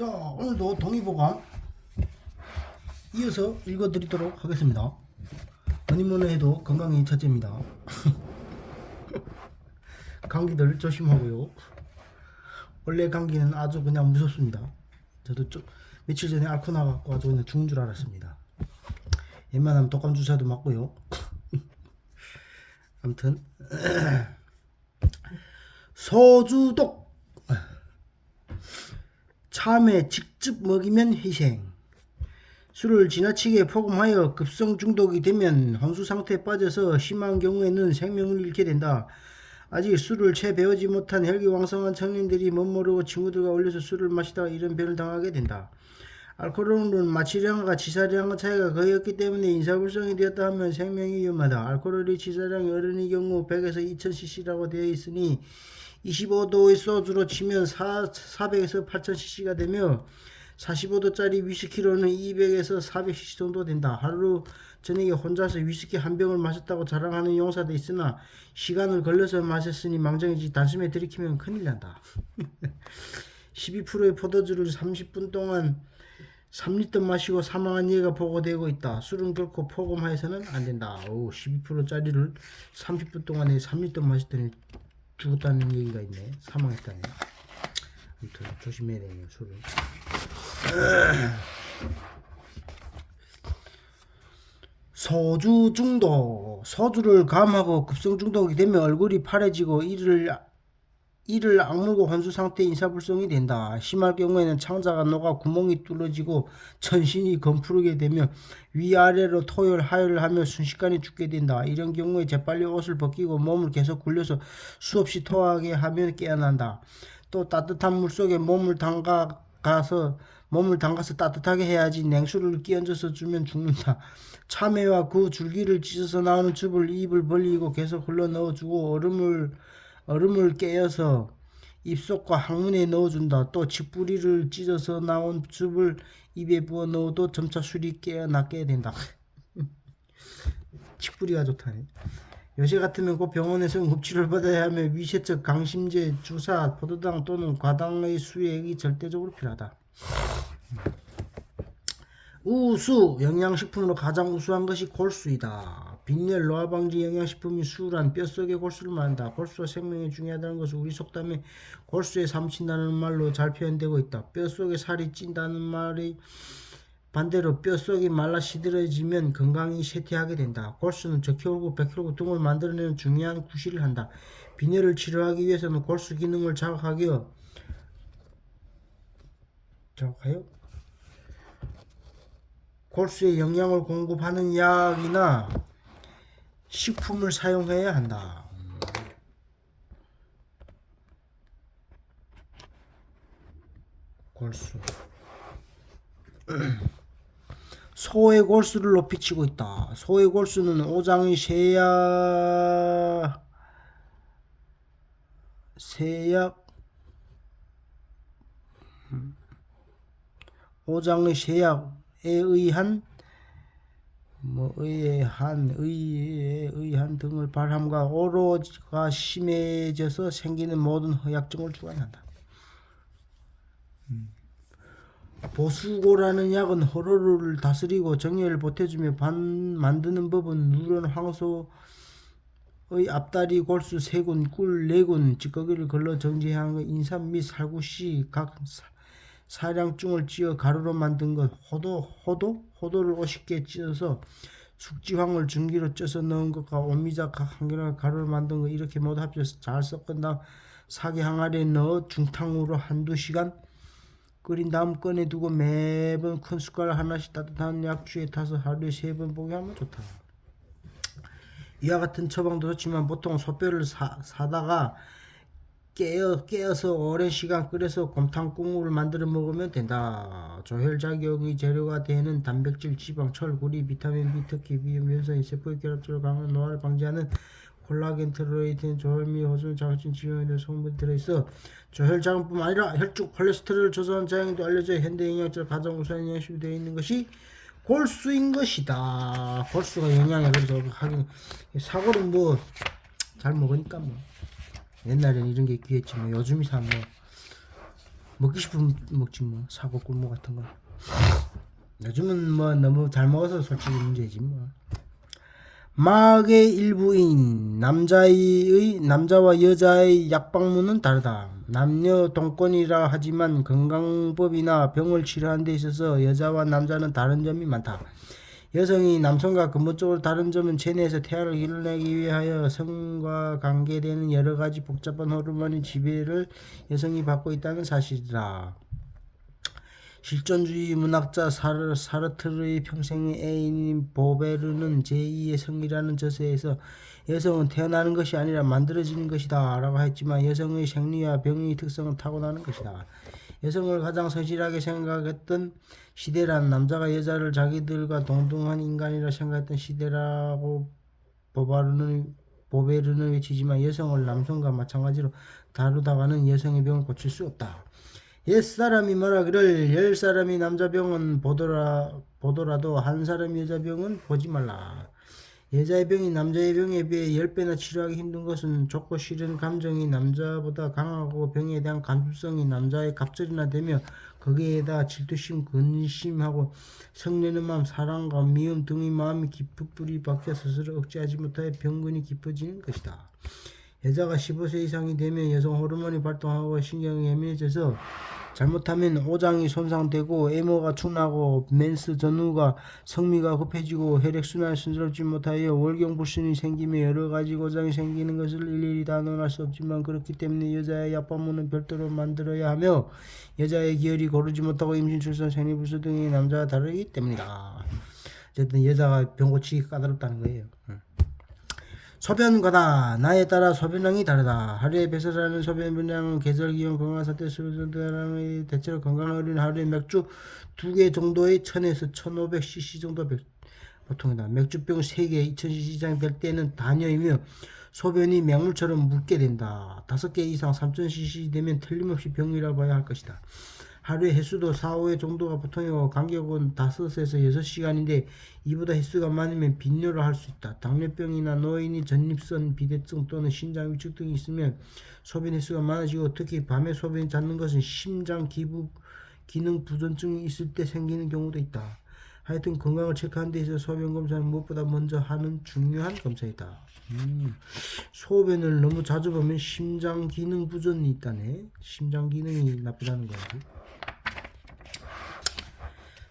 자, 오늘도 동의보감 이어서 읽어드리도록 하겠습니다. 뭐니뭐니 해도 건강이 첫째입니다. 감기들 조심하고요. 원래 감기는 아주 그냥 무섭습니다. 저도 며칠 전에 앓고 나갖고 아주 그냥 죽은 줄 알았습니다. 웬만하면 독감 주사도 맞고요. 아무튼 소주독. 참외 직접 먹이면 희생. 술을 지나치게 포금하여 급성 중독이 되면 혼수 상태에 빠져서 심한 경우에는 생명을 잃게 된다. 아직 술을 채 배우지 못한 혈기왕성한 청년들이 멋모르고 친구들과 어울려서 술을 마시다가 이런 병을 당하게 된다. 알코올은 마취량과 치사량의 차이가 거의 없기 때문에 인사불성이 되었다 하면 생명이 위험하다. 알코올의 치사량이 어른의 경우 100에서 2000cc라고 되어 있으니 25도의 소주로 치면 400에서 8000cc가 되며 45도짜리 위스키로는 200에서 400cc 정도 된다. 하루 저녁에 혼자서 위스키 한 병을 마셨다고 자랑하는 용사도 있으나 시간을 걸려서 마셨으니 망정이지 단숨에 들이키면 큰일 난다. 12%의 포도주를 30분 동안 3리터 마시고 사망한 예가 보고되고 있다. 술은 결코 포금하여서는 안 된다. 12%짜리를 30분 동안에 3리터 마셨더니 죽었다는 얘기가 있네. 사망했다네. 아무튼 조심해야 되네요, 술을. 소주 중독. 소주를 감하고 급성 중독이 되면 얼굴이 파래지고 이를 악물고 혼수 상태의 인사불성이 된다. 심할 경우에는 창자가 녹아 구멍이 뚫어지고 전신이 검푸르게 되며 위아래로 토열, 하혈을 하며 순식간에 죽게 된다. 이런 경우에 재빨리 옷을 벗기고 몸을 계속 굴려서 수없이 토하게 하면 깨어난다. 또 따뜻한 물속에 몸을 담가서 따뜻하게 해야지 냉수를 끼얹어서 주면 죽는다. 참외와 그 줄기를 찢어서 나오는 즙을 입을 벌리고 계속 흘러 넣어주고 얼음을 깨어서 입속과 항문에 넣어준다. 또 칡뿌리를 찢어서 나온 즙을 입에 부어 넣어도 점차 술이 깨어나게 된다. 칡뿌리가 좋다네. 요새 같으면 꼭 병원에서 응급치료를 받아야 하며 위세척, 강심제, 주사, 포도당 또는 과당의 수액이 절대적으로 필요하다. 우수, 영양식품으로 가장 우수한 것이 골수이다. 빈혈, 노화방지 영양식품이 수란 뼛속의 골수를 말한다. 골수가 생명에 중요하다는 것을 우리 속담에 골수에 삼친다는 말로 잘 표현되고 있다. 뼛속에 살이 찐다는 말이 반대로 뼛속이 말라 시들어지면 건강이 쇠퇴하게 된다. 골수는 적혈구, 백혈구 등을 만들어내는 중요한 구실을 한다. 빈혈을 치료하기 위해서는 골수 기능을 자극하여 골수에 영양을 공급하는 약이나 식품을 사용해야 한다. 골수. 소의 골수를 높이치고 있다. 소의 골수는 오장의 오장의 세약에 의한 의한 등을 발함과 오로가 심해져서 생기는 모든 허약증을 주관한다. 보수고라는 약은 혈호를 다스리고 정열을 보태주며 만드는 법은 누런 황소의 앞다리, 골수, 세군, 꿀, 내군, 찌꺼기를 걸러 정제한 인삼 및 살구씨 각 사량증을 찧어 가루로 만든 것. 호도를 50개 찧어서 숙지황을 증기로 쪄서 넣은 것과 오미자 각 한 개를 가루로 만든 것 이렇게 모두 합쳐서 잘 섞은 다음 사계 항아리에 넣어 중탕으로 한두 시간 끓인 다음 꺼내 두고 매번 큰 숟가락 하나씩 따뜻한 약주에 타서 하루에 3번 보게 하면 좋다. 이와 같은 처방도 좋지만 보통 소뼈를 사다가 깨어서 오랜 시간 끓여서 곰탕 국물을 만들어 먹으면 된다. 조혈작용의 재료가 되는 단백질, 지방, 철, 구리, 비타민 B, 특히 비염변성인 세포의 결합적으로 강한 노화를 방지하는 콜라겐, 테로이딘, 조혈 및 호수는 자극적인 지방에 대한 성분이 들어있어 조혈작용뿐만 아니라 혈중 콜레스테롤을 조절하는 작용도 알려져 현대 영양제로 가장 우수한 영양식이 되어 있는 것이 골수인 것이다. 골수가 영양에 그래서 하긴 사골은 뭐 잘 먹으니까 뭐 옛날에는 이런 게 귀했지 뭐 요즘이 참 먹기 싶으면 먹지 뭐. 사고 꿀무 같은 거. 요즘은 뭐 너무 잘 먹어서 솔직히 문제지 뭐. 마학의 일부인 남자와 여자의 약방문은 다르다. 남녀 동권이라 하지만 건강법이나 병을 치료하는 데 있어서 여자와 남자는 다른 점이 많다. 여성이 남성과 근본적으로 다른 점은 체내에서 태아를 길러내기 위하여 성과 관계되는 여러 가지 복잡한 호르몬의 지배를 여성이 받고 있다는 사실이다. 실존주의 문학자 사르트르의 평생의 애인인 보베르는 제2의 성이라는 저서에서 여성은 태어나는 것이 아니라 만들어지는 것이다 라고 했지만 여성의 생리와 병의 특성은 타고나는 것이다. 여성을 가장 성실하게 생각했던 시대란 남자가 여자를 자기들과 동등한 인간이라 생각했던 시대라고 보베르는 외치지만 여성을 남성과 마찬가지로 다루다가는 여성의 병을 고칠 수 없다. 옛사람이 말하기를 10사람이 남자병은 보더라도 한 사람이 여자병은 보지 말라. 여자의 병이 남자의 병에 비해 10배나 치료하기 힘든 것은 좁고 시린 감정이 남자보다 강하고 병에 대한 감수성이 남자의 갑절이나 되며 거기에다 질투심, 근심하고 성내는 마음, 사랑과 미움 등의 마음이 깊이 박혀 스스로 억제하지 못하여 병근이 깊어지는 것이다. 여자가 15세 이상이 되면 여성 호르몬이 발동하고 신경이 예민해져서 잘못하면 오장이 손상되고 에모가 둔하고 맨스 전후가 성미가 급해지고 혈액순환이 순조롭지 못하여 월경불순이 생기며 여러가지 고장이 생기는 것을 일일이 다 논할 수 없지만 그렇기 때문에 여자의 약방문은 별도로 만들어야 하며 여자의 기혈이 고르지 못하고 임신, 출산, 생리불수 등이 남자와 다르기 때문이다. 어쨌든 여자가 병 고치기 까다롭다는 거예요. 소변과다. 나에 따라 소변량이 다르다. 하루에 배설하는 소변 분량은 계절, 기온, 건강 상태, 수분 등의 대체로 건강한 어린 하루에 맥주 2개 정도의 1000에서 1500cc 정도 보통이다. 맥주병 3개 2000cc 이상 될 때는 다녀이며 소변이 맹물처럼 묽게 된다. 5개 이상 3000cc 되면 틀림없이 병이라 봐야 할 것이다. 하루에 횟수도 4, 5회 정도가 보통이고 간격은 5에서 6시간인데 이보다 횟수가 많으면 빈뇨를 할 수 있다. 당뇨병이나 노인이 전립선 비대증 또는 신장 위축 등이 있으면 소변 횟수가 많아지고 특히 밤에 소변이 잦는 것은 심장 기능 부전증이 있을 때 생기는 경우도 있다. 하여튼 건강을 체크하는 데 있어서 소변 검사는 무엇보다 먼저 하는 중요한 검사이다. 소변을 너무 자주 보면 심장 기능 부전이 있다네. 심장 기능이 나쁘다는 거지.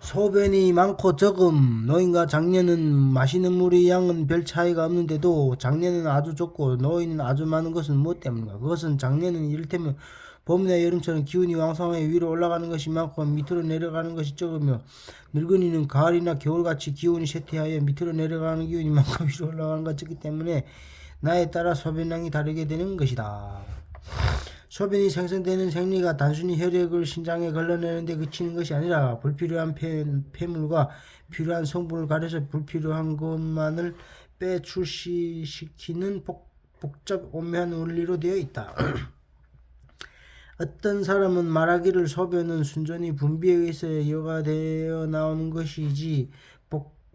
소변이 많고 적음. 노인과 장년은 마시는 물의 양은 별 차이가 없는데도 장년은 아주 적고 노인은 아주 많은 것은 무엇 때문인가? 그것은 장년은 이를테면 봄이나 여름처럼 기운이 왕성하여 위로 올라가는 것이 많고 밑으로 내려가는 것이 적으며 늙은이는 가을이나 겨울같이 기운이 쇠퇴하여 밑으로 내려가는 기운이 많고 위로 올라가는 것이 적기 때문에 나에 따라 소변량이 다르게 되는 것이다. 소변이 생성되는 생리가 단순히 혈액을 신장에 걸러내는 데 그치는 것이 아니라 불필요한 폐물과 필요한 성분을 가려서 불필요한 것만을 빼출시시키는 복잡 오묘한 원리로 되어 있다. 어떤 사람은 말하기를 소변은 순전히 분비에 의해서 여과되어 나오는 것이지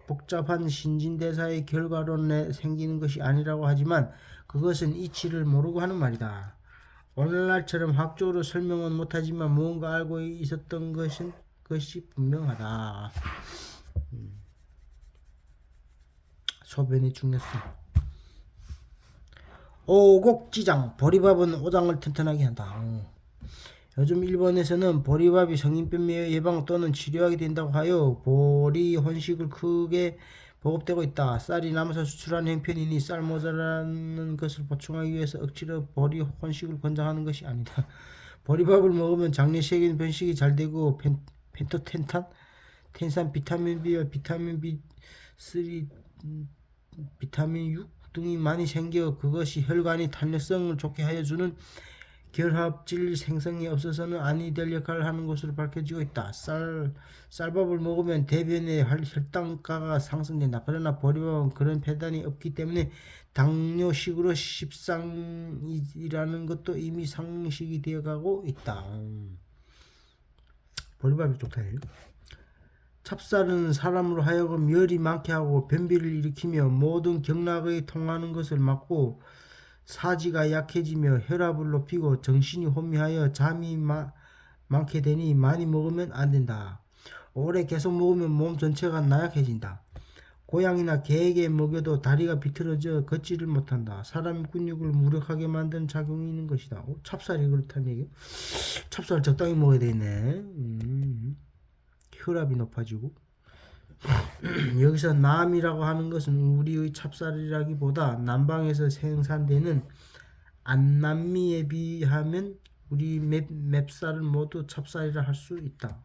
복잡한 신진대사의 결과로 생기는 것이 아니라고 하지만 그것은 이치를 모르고 하는 말이다. 오늘날처럼 학적으로 설명은 못하지만 무언가 알고 있었던 것이 분명하다. 소변의 중요성. 오곡지장. 보리밥은 오장을 튼튼하게 한다. 요즘 일본에서는 보리밥이 성인병 예방 또는 치료하게 된다고 하여 보리 혼식을 크게 보급되고 있다. 쌀이 남아서 수출하는 형편이니 쌀 모자라는 것을 보충하기 위해서 억지로 보리 혼식을 권장하는 것이 아니다. 보리밥을 먹으면 장내시경 변식이 잘 되고 펜토텐탄, 텐산, 비타민 B와 비타민 B3, 비타민 6 등이 많이 생겨 그것이 혈관의 탄력성을 좋게 하여 주는 결합질 생성이 없어서는 아니 될 역할을 하는 것으로 밝혀지고 있다. 쌀밥을 먹으면 대변의 혈당가가 상승된다. 그러나 보리밥은 그런 폐단이 없기 때문에 당뇨식으로 십상이라는 것도 이미 상식이 되어가고 있다. 보리밥이 좋다. 찹쌀은 사람으로 하여금 열이 많게 하고 변비를 일으키며 모든 경락의 통하는 것을 막고 사지가 약해지며 혈압을 높이고 정신이 혼미하여 잠이 많게 되니 많이 먹으면 안 된다. 오래 계속 먹으면 몸 전체가 나약해진다. 고양이나 개에게 먹여도 다리가 비틀어져 걷지를 못한다. 사람 근육을 무력하게 만드는 작용이 있는 것이다. 찹쌀이 그렇다는 얘기? 찹쌀 적당히 먹어야 되겠네. 혈압이 높아지고. 여기서 남이라고 하는 것은 우리의 찹쌀이라기보다 남방에서 생산되는 안남미에 비하면 우리 맵쌀은 모두 찹쌀이라 할 수 있다.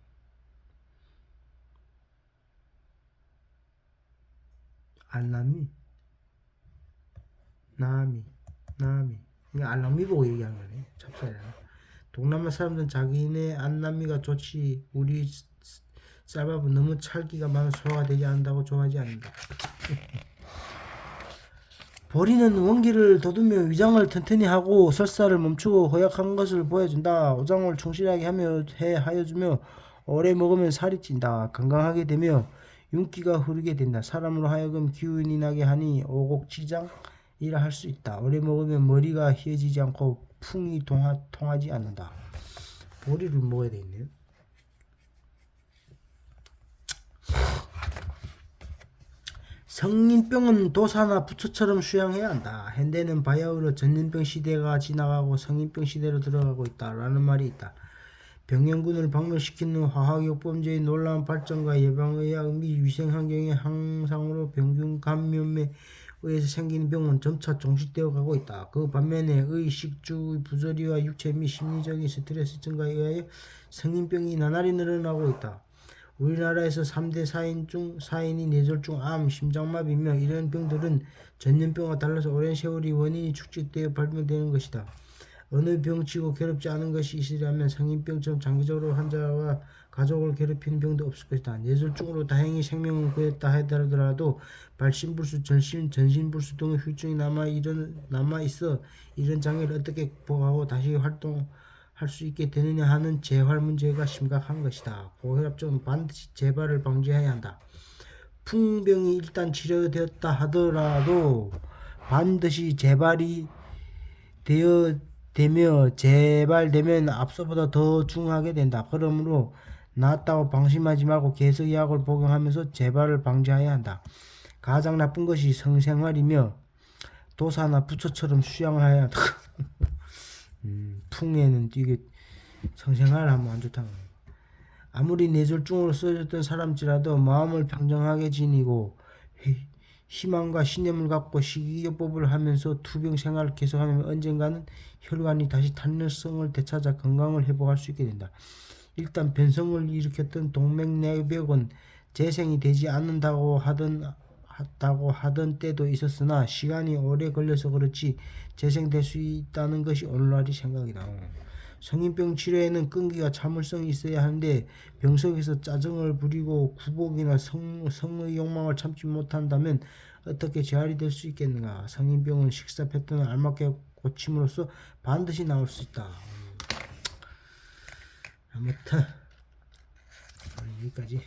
안남미, 남이. 그러니까 알남미 보고 얘기하는 거네. 찹쌀이라. 동남아 사람들은 자기네 안남미가 좋지 우리 쌀밥은 너무 찰기가 많아 소화가 되지 않는다고 좋아하지 않는다. 보리는 원기를 돋우며 위장을 튼튼히 하고 설사를 멈추고 허약한 것을 보여준다. 오장을 충실하게 하여주며 오래 먹으면 살이 찐다. 건강하게 되며 윤기가 흐르게 된다. 사람으로 하여금 기운이 나게 하니 오곡지장이라 할 수 있다. 오래 먹으면 머리가 휘어지지 않고 풍이 통하지 않는다. 보리를 먹어야 되겠네요. 성인병은 도사나 부처처럼 수양해야 한다. 현대는 바야흐로 전염병 시대가 지나가고 성인병 시대로 들어가고 있다. 라는 말이 있다. 병영군을 박멸시키는 화학요법제의 놀라운 발전과 예방의학 및 위생환경의 향상으로 병균 감염에 의해서 생기는 병은 점차 종식되어 가고 있다. 그 반면에 의식주 부조리와 육체 및 심리적인 스트레스 증가에 의하여 성인병이 나날이 늘어나고 있다. 우리나라에서 3대 사인 중 4인이 뇌졸중, 암, 심장마비며 이런 병들은 전염병과 달라서 오랜 세월이 원인이 축적되어 발병되는 것이다. 어느 병치고 괴롭지 않은 것이 있으려면 성인병처럼 장기적으로 환자와 가족을 괴롭히는 병도 없을 것이다. 뇌졸중으로 다행히 생명을 구했다 하더라도 발심불수, 전신불수 등의 후유증이 남아있어 이런 장애를 어떻게 극복하고 다시 활동할 수 있게 되느냐 하는 재활 문제가 심각한 것이다. 고혈압증은 반드시 재발을 방지해야 한다. 풍병이 일단 치료되었다 하더라도 반드시 재발이 되며 재발되면 앞서보다 더 중하게 된다. 그러므로 낫다고 방심하지 말고 계속 약을 복용하면서 재발을 방지해야 한다. 가장 나쁜 것이 성생활이며 도사나 부처처럼 수양을 해야 한다. 풍에는 이게 성생활을 하면 안 좋다는 거예요. 아무리 뇌졸중으로 쓰여졌던 사람일지라도 마음을 평정하게 지니고 희망과 신념을 갖고 식이요법을 하면서 투병 생활을 계속하면 언젠가는 혈관이 다시 탄력성을 되찾아 건강을 회복할 수 있게 된다. 일단 변성을 일으켰던 동맥내벽은 재생이 되지 않는다고 하던 때도 있었으나 시간이 오래 걸려서 그렇지 재생될 수 있다는 것이 오늘날의 생각이다. 성인병 치료에는 끈기와 참을성이 있어야 하는데 병 속에서 짜증을 부리고 구복이나 성의 욕망을 참지 못한다면 어떻게 재활이 될 수 있겠는가. 성인병은 식사 패턴을 알맞게 고침으로써 반드시 나올 수 있다. 아무튼 여기까지.